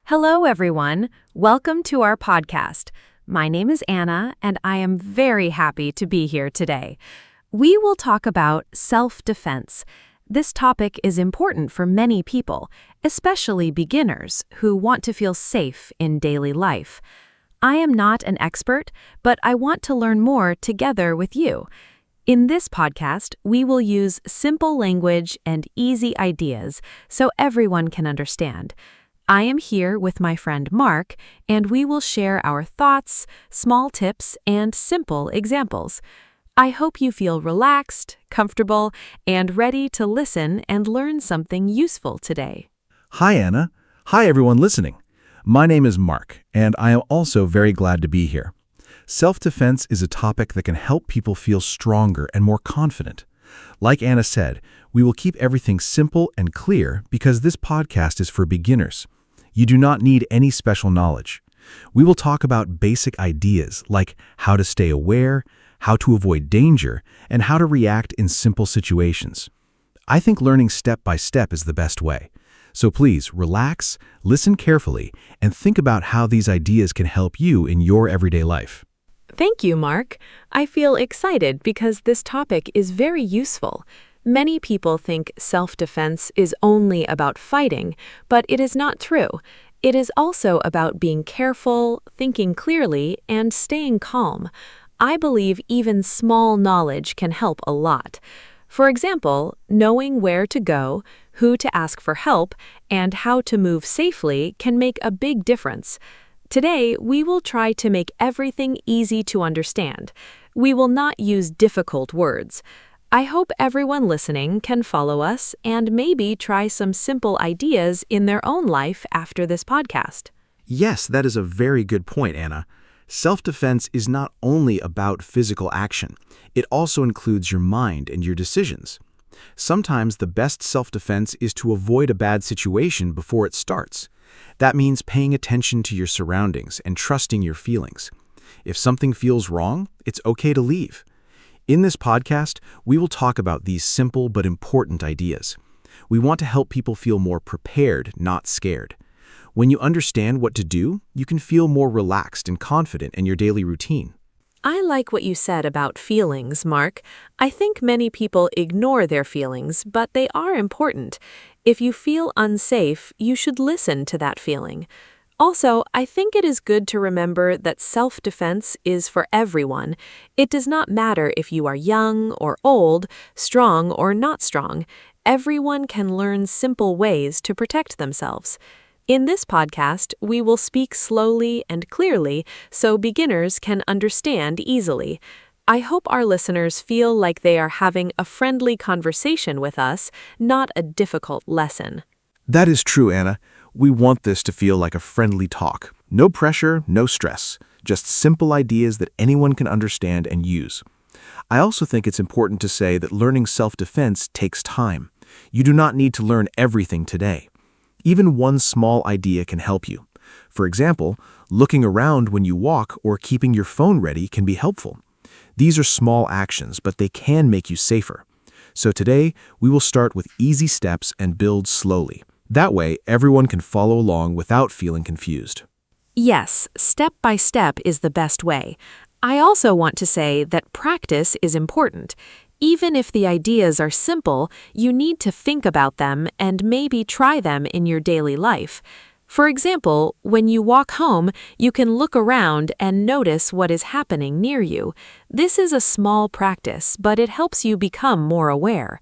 Hello, everyone. Welcome to our podcast. My name is Anna, and I am very happy to be here today. We will talk about self-defense. This topic is important for many people, especially beginners who want to feel safe in daily life. I am not an expert, but I want to learn more together with you. In this podcast, we will use simple language and easy ideas so everyone can understand. I am here with my friend Mark, and we will share our thoughts, small tips, and simple examples. I hope you feel relaxed, comfortable, and ready to listen and learn something useful today. Hi, Anna. Hi, everyone listening. My name is Mark, and I am also very glad to be here. Self-defense is a topic that can help people feel stronger and more confident. Like Anna said, we will keep everything simple and clear because this podcast is for beginners. You do not need any special knowledge. We will talk about basic ideas like how to stay aware, how to avoid danger, and how to react in simple situations. I think learning step by step is the best way. So please relax, listen carefully, and think about how these ideas can help you in your everyday life. Thank you, Mark. I feel excited because this topic is very useful. Many people think self-defense is only about fighting, but it is not true. It is also about being careful, thinking clearly, and staying calm. I believe even small knowledge can help a lot. For example, knowing where to go, who to ask for help, and how to move safely can make a big difference. Today, we will try to make everything easy to understand. We will not use difficult words. I hope everyone listening can follow us and maybe try some simple ideas in their own life after this podcast. Yes, that is a very good point, Anna. Self-defense is not only about physical action. It also includes your mind and your decisions. Sometimes the best self-defense is to avoid a bad situation before it starts. That means paying attention to your surroundings and trusting your feelings. If something feels wrong, it's okay to leave. In this podcast, we will talk about these simple but important ideas. We want to help people feel more prepared, not scared. When you understand what to do, you can feel more relaxed and confident in your daily routine. I like what you said about feelings, Mark. I think many people ignore their feelings, but they are important. If you feel unsafe, you should listen to that feeling. Also, I think it is good to remember that self-defense is for everyone. It does not matter if you are young or old, strong or not strong. Everyone can learn simple ways to protect themselves. In this podcast, we will speak slowly and clearly so beginners can understand easily. I hope our listeners feel like they are having a friendly conversation with us, not a difficult lesson. That is true, Anna. We want this to feel like a friendly talk. No pressure, no stress. Just simple ideas that anyone can understand and use. I also think it's important to say that learning self-defense takes time. You do not need to learn everything today. Even one small idea can help you. For example, looking around when you walk or keeping your phone ready can be helpful. These are small actions, but they can make you safer. So today, we will start with easy steps and build slowly. That way, everyone can follow along without feeling confused. Yes, step by step is the best way. I also want to say that practice is important. Even if the ideas are simple, you need to think about them and maybe try them in your daily life. For example, when you walk home, you can look around and notice what is happening near you. This is a small practice, but it helps you become more aware.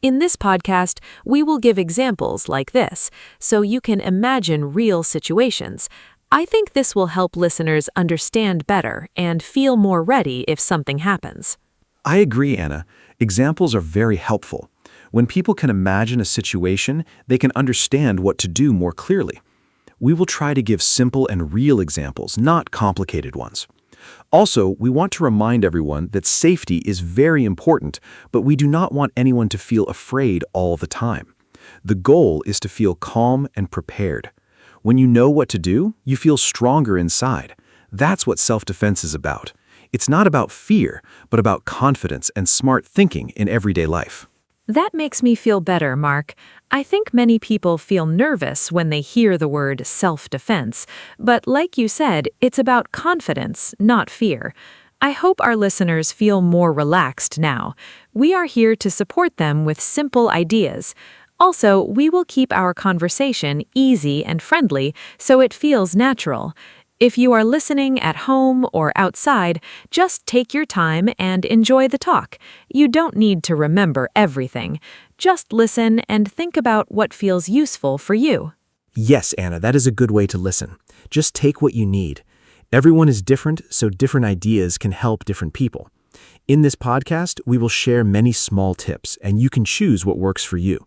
In this podcast, we will give examples like this, so you can imagine real situations. I think this will help listeners understand better and feel more ready if something happens. I agree, Anna. Examples are very helpful. When people can imagine a situation, they can understand what to do more clearly. We will try to give simple and real examples, not complicated ones. Also, we want to remind everyone that safety is very important, but we do not want anyone to feel afraid all the time. The goal is to feel calm and prepared. When you know what to do, you feel stronger inside. That's what self-defense is about. It's not about fear, but about confidence and smart thinking in everyday life. That makes me feel better, Mark. I think many people feel nervous when they hear the word self-defense, but like you said, it's about confidence, not fear. I hope our listeners feel more relaxed now. We are here to support them with simple ideas. Also, we will keep our conversation easy and friendly so it feels natural. If you are listening at home or outside, just take your time and enjoy the talk. You don't need to remember everything. Just listen and think about what feels useful for you. Yes, Anna, that is a good way to listen. Just take what you need. Everyone is different, so different ideas can help different people. In this podcast, we will share many small tips, and you can choose what works for you.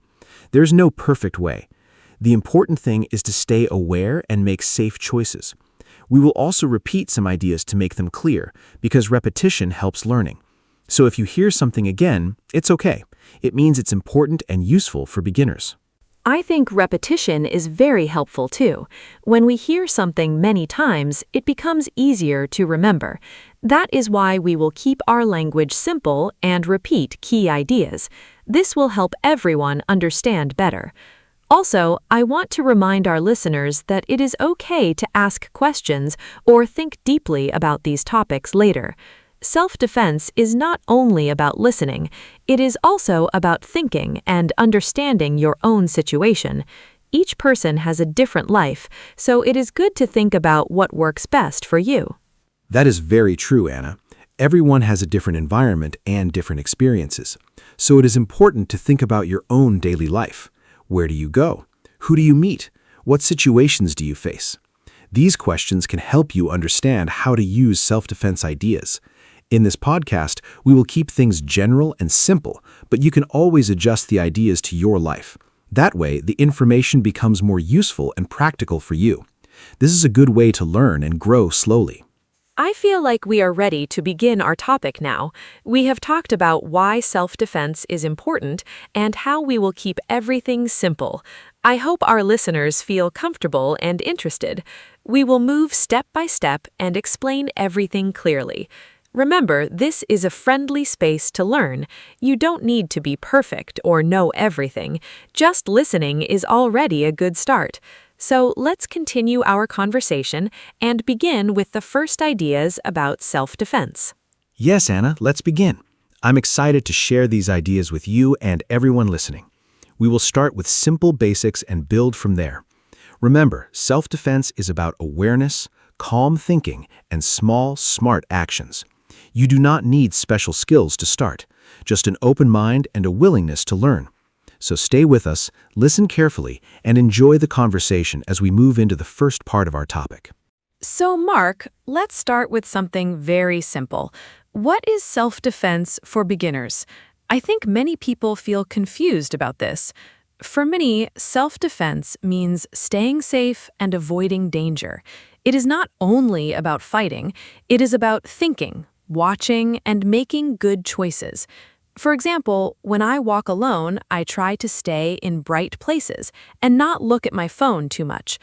There's no perfect way. The important thing is to stay aware and make safe choices. We will also repeat some ideas to make them clear, because repetition helps learning. So if you hear something again, it's okay. It means it's important and useful for beginners. I think repetition is very helpful too. When we hear something many times, it becomes easier to remember. That is why we will keep our language simple and repeat key ideas. This will help everyone understand better. Also, I want to remind our listeners that it is okay to ask questions or think deeply about these topics later. Self-defense is not only about listening, it is also about thinking and understanding your own situation. Each person has a different life, so it is good to think about what works best for you. That is very true, Anna. Everyone has a different environment and different experiences. So it is important to think about your own daily life. Where do you go? Who do you meet? What situations do you face? These questions can help you understand how to use self-defense ideas. In this podcast, we will keep things general and simple, but you can always adjust the ideas to your life. That way, the information becomes more useful and practical for you. This is a good way to learn and grow slowly. I feel like we are ready to begin our topic now. We have talked about why self-defense is important and how we will keep everything simple. I hope our listeners feel comfortable and interested. We will move step by step and explain everything clearly. Remember, this is a friendly space to learn. You don't need to be perfect or know everything. Just listening is already a good start. So let's continue our conversation and begin with the first ideas about self-defense. Yes, Anna, let's begin. I'm excited to share these ideas with you and everyone listening. We will start with simple basics and build from there. Remember, self-defense is about awareness, calm thinking, and small, smart actions. You do not need special skills to start, just an open mind and a willingness to learn. So stay with us, listen carefully, and enjoy the conversation as we move into the first part of our topic. So, Mark, let's start with something very simple. What is self-defense for beginners? I think many people feel confused about this. For me, self-defense means staying safe and avoiding danger. It is not only about fighting, it is about thinking, watching, and making good choices. For example, when I walk alone, I try to stay in bright places and not look at my phone too much.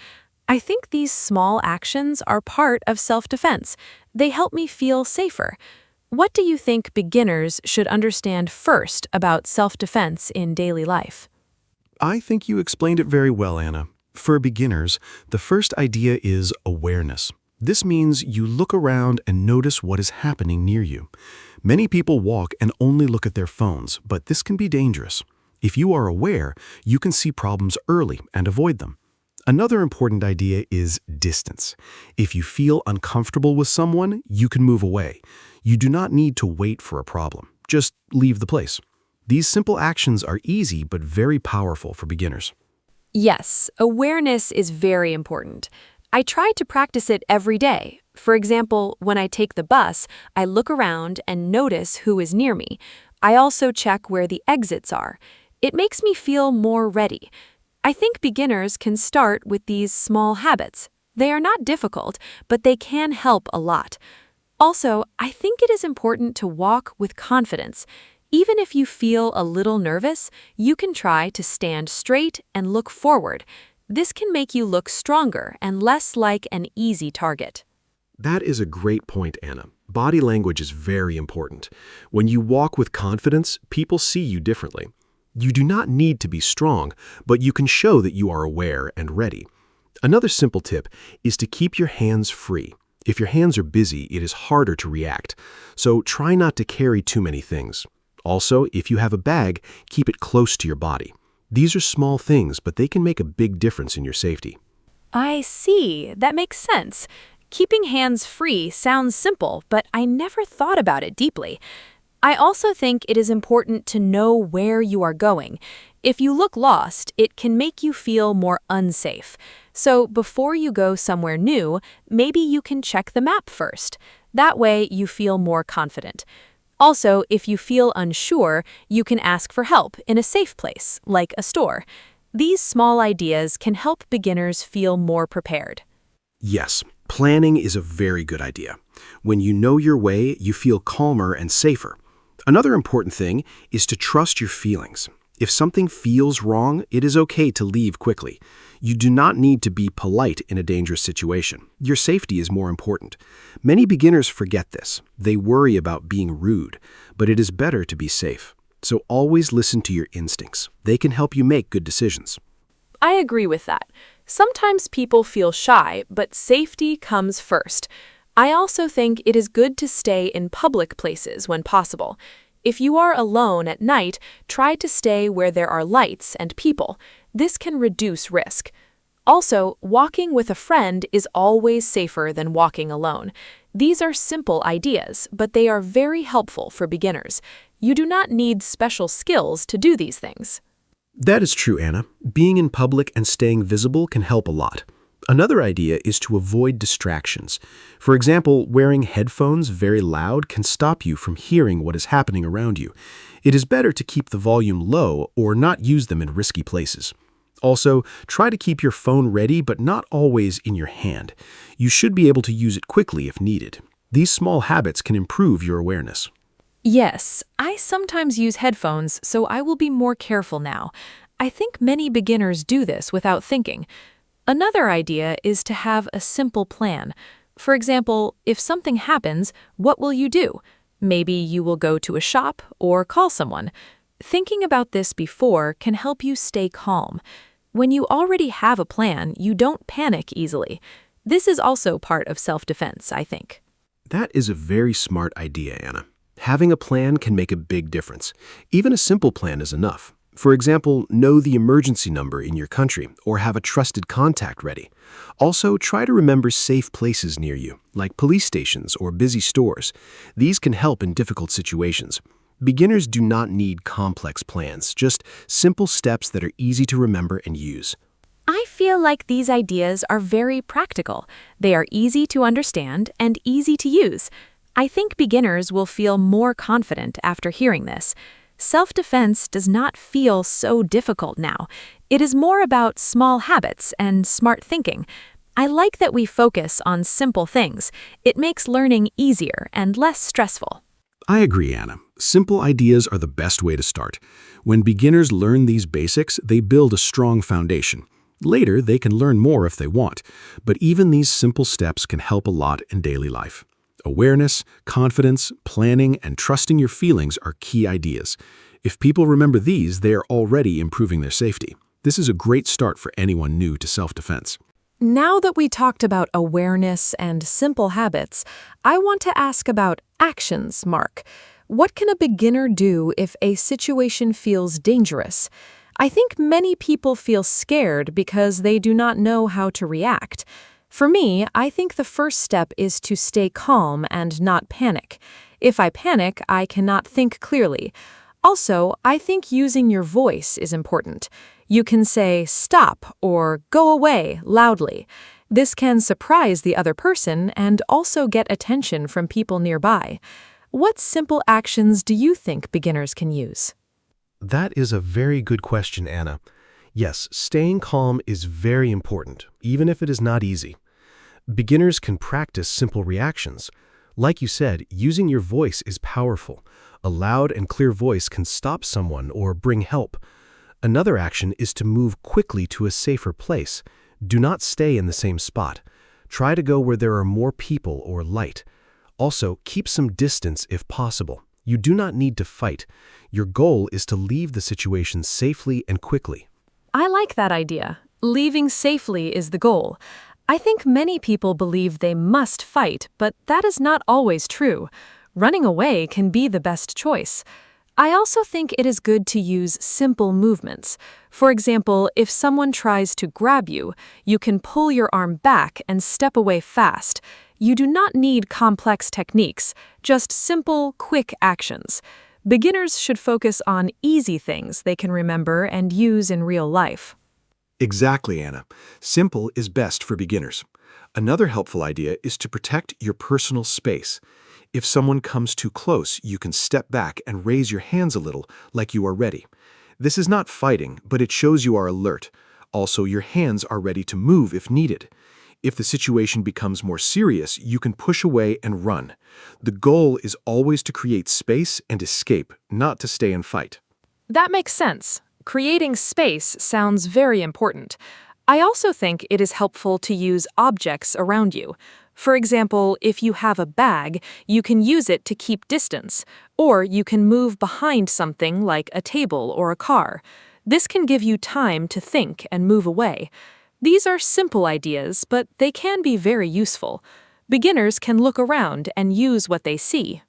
I think these small actions are part of self-defense. They help me feel safer. What do you think beginners should understand first about self-defense in daily life? I think you explained it very well, Anna. For beginners, the first idea is awareness. This means you look around and notice what is happening near you. Many people walk and only look at their phones, but this can be dangerous. If you are aware, you can see problems early and avoid them. Another important idea is distance. If you feel uncomfortable with someone, you can move away. You do not need to wait for a problem. Just leave the place. These simple actions are easy but very powerful for beginners. Yes, awareness is very important. I try to practice it every day. For example, when I take the bus, I look around and notice who is near me. I also check where the exits are. It makes me feel more ready. I think beginners can start with these small habits. They are not difficult, but they can help a lot. Also, I think it is important to walk with confidence. Even if you feel a little nervous, you can try to stand straight and look forward. This can make you look stronger and less like an easy target. That is a great point, Anna. Body language is very important. When you walk with confidence, people see you differently. You do not need to be strong, but you can show that you are aware and ready. Another simple tip is to keep your hands free. If your hands are busy, it is harder to react, so try not to carry too many things. Also, if you have a bag, keep it close to your body. These are small things, but they can make a big difference in your safety. I see. That makes sense. Keeping hands free sounds simple, but I never thought about it deeply. I also think it is important to know where you are going. If you look lost, it can make you feel more unsafe. So before you go somewhere new, maybe you can check the map first. That way you feel more confident. Also, if you feel unsure, you can ask for help in a safe place, like a store. These small ideas can help beginners feel more prepared. Yes, planning is a very good idea. When you know your way, you feel calmer and safer. Another important thing is to trust your feelings. If something feels wrong, it is okay to leave quickly. You do not need to be polite in a dangerous situation. Your safety is more important. Many beginners forget this. They worry about being rude, but it is better to be safe. So always listen to your instincts. They can help you make good decisions. I agree with that. Sometimes people feel shy, but safety comes first. I also think it is good to stay in public places when possible. If you are alone at night, try to stay where there are lights and people. This can reduce risk. Also, walking with a friend is always safer than walking alone. These are simple ideas, but they are very helpful for beginners. You do not need special skills to do these things. That is true, Anna. Being in public and staying visible can help a lot. Another idea is to avoid distractions. For example, wearing headphones very loud can stop you from hearing what is happening around you. It is better to keep the volume low or not use them in risky places. Also, try to keep your phone ready but not always in your hand. You should be able to use it quickly if needed. These small habits can improve your awareness. Yes, I sometimes use headphones, so I will be more careful now. I think many beginners do this without thinking. Another idea is to have a simple plan. For example, if something happens, what will you do? Maybe you will go to a shop or call someone. Thinking about this before can help you stay calm. When you already have a plan, you don't panic easily. This is also part of self-defense, I think. That is a very smart idea, Anna. Having a plan can make a big difference. Even a simple plan is enough. For example, know the emergency number in your country or have a trusted contact ready. Also, try to remember safe places near you, like police stations or busy stores. These can help in difficult situations. Beginners do not need complex plans, just simple steps that are easy to remember and use. I feel like these ideas are very practical. They are easy to understand and easy to use. I think beginners will feel more confident after hearing this. Self-defense does not feel so difficult now. It is more about small habits and smart thinking. I like that we focus on simple things. It makes learning easier and less stressful. I agree, Anna. Simple ideas are the best way to start. When beginners learn these basics, they build a strong foundation. Later, they can learn more if they want, but even these simple steps can help a lot in daily life. Awareness, confidence, planning, and trusting your feelings are key ideas. If people remember these, they are already improving their safety. This is a great start for anyone new to self-defense. Now that we talked about awareness and simple habits, I want to ask about actions, Mark. What can a beginner do if a situation feels dangerous? I think many people feel scared because they do not know how to react. For me, I think the first step is to stay calm and not panic. If I panic, I cannot think clearly. Also, I think using your voice is important. You can say stop or go away loudly. This can surprise the other person and also get attention from people nearby. What simple actions do you think beginners can use? That is a very good question, Anna. Yes, staying calm is very important, even if it is not easy. Beginners can practice simple reactions. Like you said, using your voice is powerful. A loud and clear voice can stop someone or bring help. Another action is to move quickly to a safer place. Do not stay in the same spot. Try to go where there are more people or light. Also, keep some distance if possible. You do not need to fight. Your goal is to leave the situation safely and quickly. I like that idea. Leaving safely is the goal. I think many people believe they must fight, but that is not always true. Running away can be the best choice. I also think it is good to use simple movements. For example, if someone tries to grab you, you can pull your arm back and step away fast. You do not need complex techniques, just simple, quick actions. Beginners should focus on easy things they can remember and use in real life. Exactly, Anna. Simple is best for beginners. Another helpful idea is to protect your personal space. If someone comes too close, you can step back and raise your hands a little, like you are ready. This is not fighting, but it shows you are alert. Also, your hands are ready to move if needed. If the situation becomes more serious, you can push away and run. The goal is always to create space and escape, not to stay and fight. That makes sense. Creating space sounds very important. I also think it is helpful to use objects around you. For example, if you have a bag, you can use it to keep distance, or you can move behind something like a table or a car. This can give you time to think and move away. These are simple ideas, but they can be very useful. Beginners can look around and use what they see.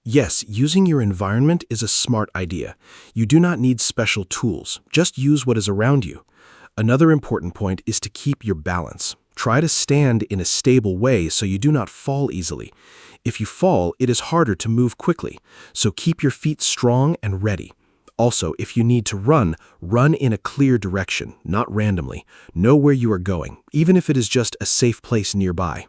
Yes, using your environment is a smart idea. You do not need special tools. Just use what is around you. Another important point is to keep your balance. Try to stand in a stable way so you do not fall easily. If you fall, it is harder to move quickly, so keep your feet strong and ready. Also, if you need to run, run in a clear direction, not randomly. Know where you are going, even if it is just a safe place nearby.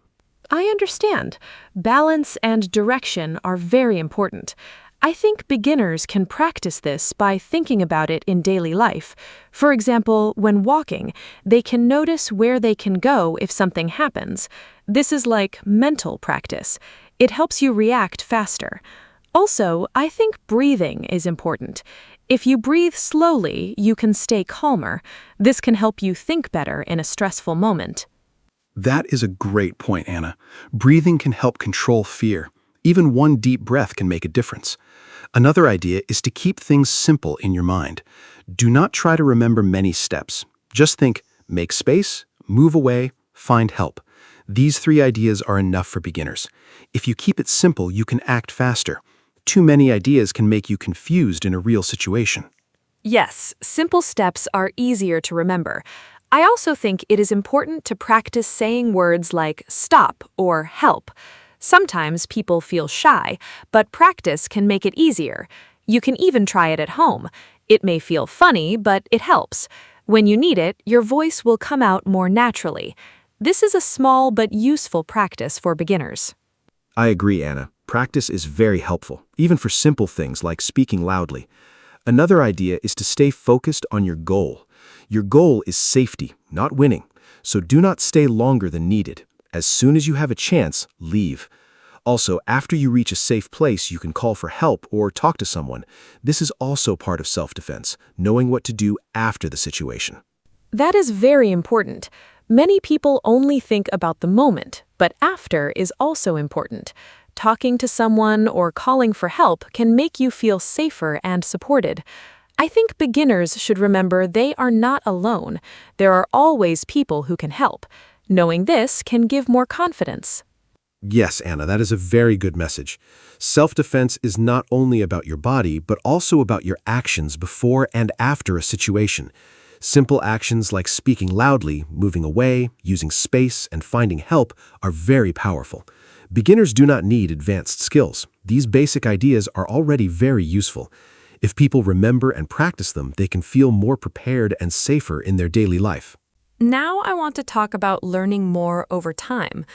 I understand. Balance and direction are very important. I think beginners can practice this by thinking about it in daily life. For example, when walking, they can notice where they can go if something happens. This is like mental practice. It helps you react faster. Also, I think breathing is important. If you breathe slowly, you can stay calmer. This can help you think better in a stressful moment. That is a great point, Anna. Breathing can help control fear. Even one deep breath can make a difference. Another idea is to keep things simple in your mind. Do not try to remember many steps. Just think, make space, move away, find help. These 3 ideas are enough for beginners. If you keep it simple, you can act faster. Too many ideas can make you confused in a real situation. Yes, simple steps are easier to remember. I also think it is important to practice saying words like stop or help. Sometimes people feel shy, but practice can make it easier. You can even try it at home. It may feel funny, but it helps. When you need it, your voice will come out more naturally. This is a small but useful practice for beginners. I agree, Anna. Practice is very helpful, even for simple things like speaking loudly. Another idea is to stay focused on your goal. Your goal is safety, not winning, so do not stay longer than needed. As soon as you have a chance, leave. Also, after you reach a safe place, you can call for help or talk to someone. This is also part of self-defense, knowing what to do after the situation. That is very important. Many people only think about the moment, but after is also important. Talking to someone or calling for help can make you feel safer and supported. I think beginners should remember they are not alone. There are always people who can help. Knowing this can give more confidence. Yes, Anna, that is a very good message. Self-defense is not only about your body, but also about your actions before and after a situation. Simple actions like speaking loudly, moving away, using space, and finding help are very powerful. Beginners do not need advanced skills. These basic ideas are already very useful. If people remember and practice them, they can feel more prepared and safer in their daily life. Now I want to talk about learning more over time.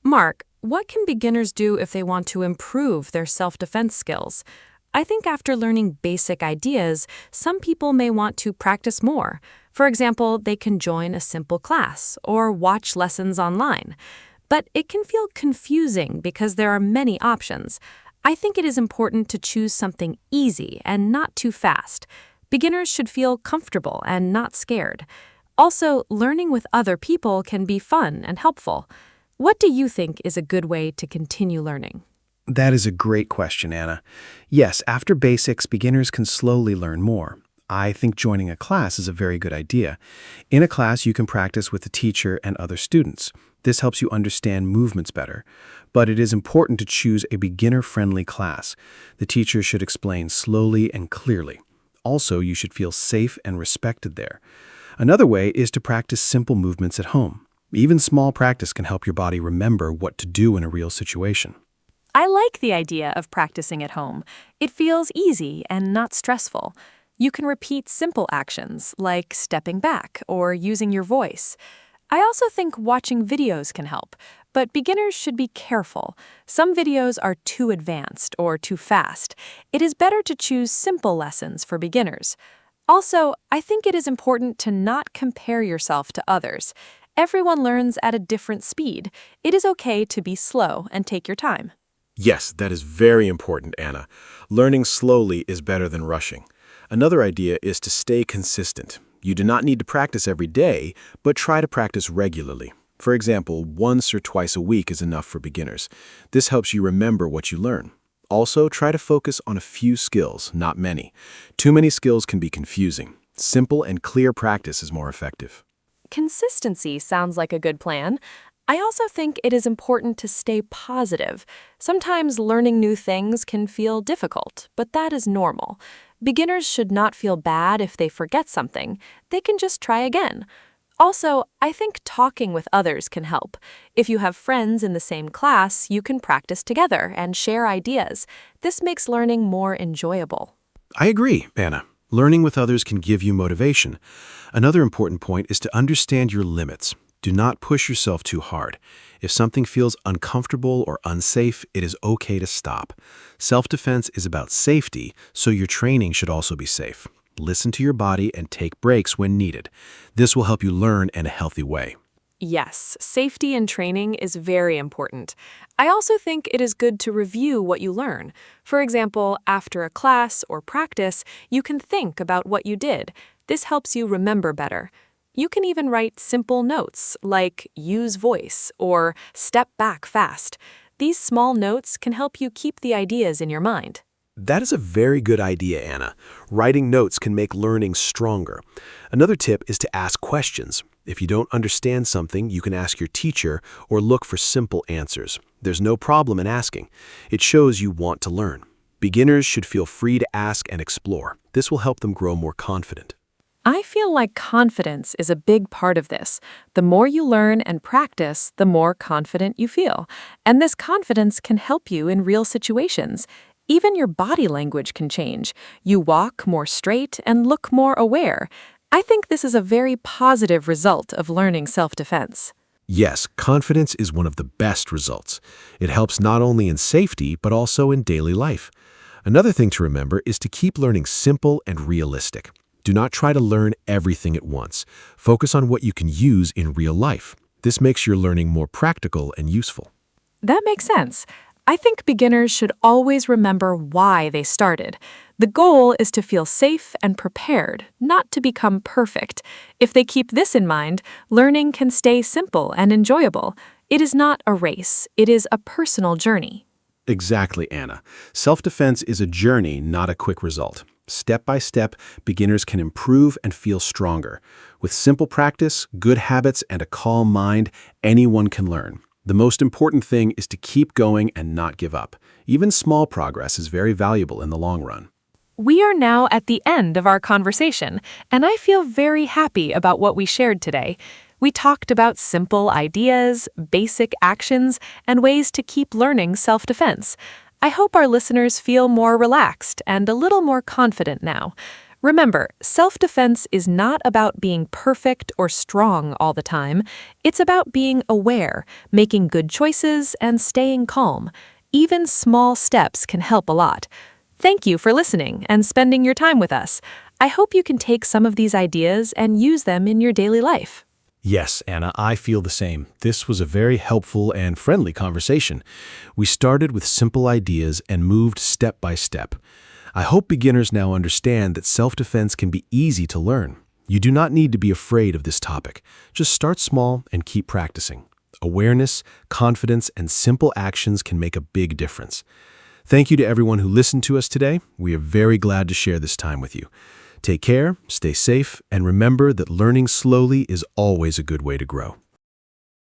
Mark, what can beginners do if they want to improve their self-defense skills? I think after learning basic ideas, some people may want to practice more. For example, they can join a simple class or watch lessons online. But it can feel confusing because there are many options. I think it is important to choose something easy and not too fast. Beginners should feel comfortable and not scared. Also, learning with other people can be fun and helpful. What do you think is a good way to continue learning? That is a great question, Anna. Yes, after basics, beginners can slowly learn more. I think joining a class is a very good idea. In a class, you can practice with the teacher and other students. This helps you understand movements better. But it is important to choose a beginner-friendly class. The teacher should explain slowly and clearly. Also, you should feel safe and respected there. Another way is to practice simple movements at home. Even small practice can help your body remember what to do in a real situation. I like the idea of practicing at home. It feels easy and not stressful. You can repeat simple actions like stepping back or using your voice. I also think watching videos can help, but beginners should be careful. Some videos are too advanced or too fast. It is better to choose simple lessons for beginners. Also, I think it is important to not compare yourself to others. Everyone learns at a different speed. It is okay to be slow and take your time. Yes, that is very important, Anna. Learning slowly is better than rushing. Another idea is to stay consistent. You do not need to practice every day, but try to practice regularly. For example, once or twice a week is enough for beginners. This helps you remember what you learn. Also, try to focus on a few skills, not many. Too many skills can be confusing. Simple and clear practice is more effective. Consistency sounds like a good plan. I also think it is important to stay positive. Sometimes learning new things can feel difficult, but that is normal. Beginners should not feel bad if they forget something. They can just try again. Also, I think talking with others can help. If you have friends in the same class, you can practice together and share ideas. This makes learning more enjoyable. I agree, Anna. Learning with others can give you motivation. Another important point is to understand your limits. Do not push yourself too hard. If something feels uncomfortable or unsafe, it is okay to stop. Self-defense is about safety, so your training should also be safe. Listen to your body and take breaks when needed. This will help you learn in a healthy way. Yes, safety in training is very important. I also think it is good to review what you learn. For example, after a class or practice, you can think about what you did. This helps you remember better. You can even write simple notes like use voice or step back fast. These small notes can help you keep the ideas in your mind. That is a very good idea, Anna. Writing notes can make learning stronger. Another tip is to ask questions. If you don't understand something, you can ask your teacher or look for simple answers. There's no problem in asking. It shows you want to learn. Beginners should feel free to ask and explore. This will help them grow more confident. I feel like confidence is a big part of this. The more you learn and practice, the more confident you feel. And this confidence can help you in real situations. Even your body language can change. You walk more straight and look more aware. I think this is a very positive result of learning self-defense. Yes, confidence is one of the best results. It helps not only in safety, but also in daily life. Another thing to remember is to keep learning simple and realistic. Do not try to learn everything at once. Focus on what you can use in real life. This makes your learning more practical and useful. That makes sense. I think beginners should always remember why they started. The goal is to feel safe and prepared, not to become perfect. If they keep this in mind, learning can stay simple and enjoyable. It is not a race. It is a personal journey. Exactly, Anna. Self-defense is a journey, not a quick result. Step by step, beginners can improve and feel stronger. With simple practice, good habits, and a calm mind, anyone can learn. The most important thing is to keep going and not give up. Even small progress is very valuable in the long run. We are now at the end of our conversation, and I feel very happy about what we shared today. We talked about simple ideas, basic actions, and ways to keep learning self-defense. I hope our listeners feel more relaxed and a little more confident now. Remember, self-defense is not about being perfect or strong all the time. It's about being aware, making good choices, and staying calm. Even small steps can help a lot. Thank you for listening and spending your time with us. I hope you can take some of these ideas and use them in your daily life. Yes, Anna, I feel the same. This was a very helpful and friendly conversation. We started with simple ideas and moved step by step. I hope beginners now understand that self-defense can be easy to learn. You do not need to be afraid of this topic. Just start small and keep practicing. Awareness, confidence, and simple actions can make a big difference. Thank you to everyone who listened to us today. We are very glad to share this time with you. Take care, stay safe, and remember that learning slowly is always a good way to grow.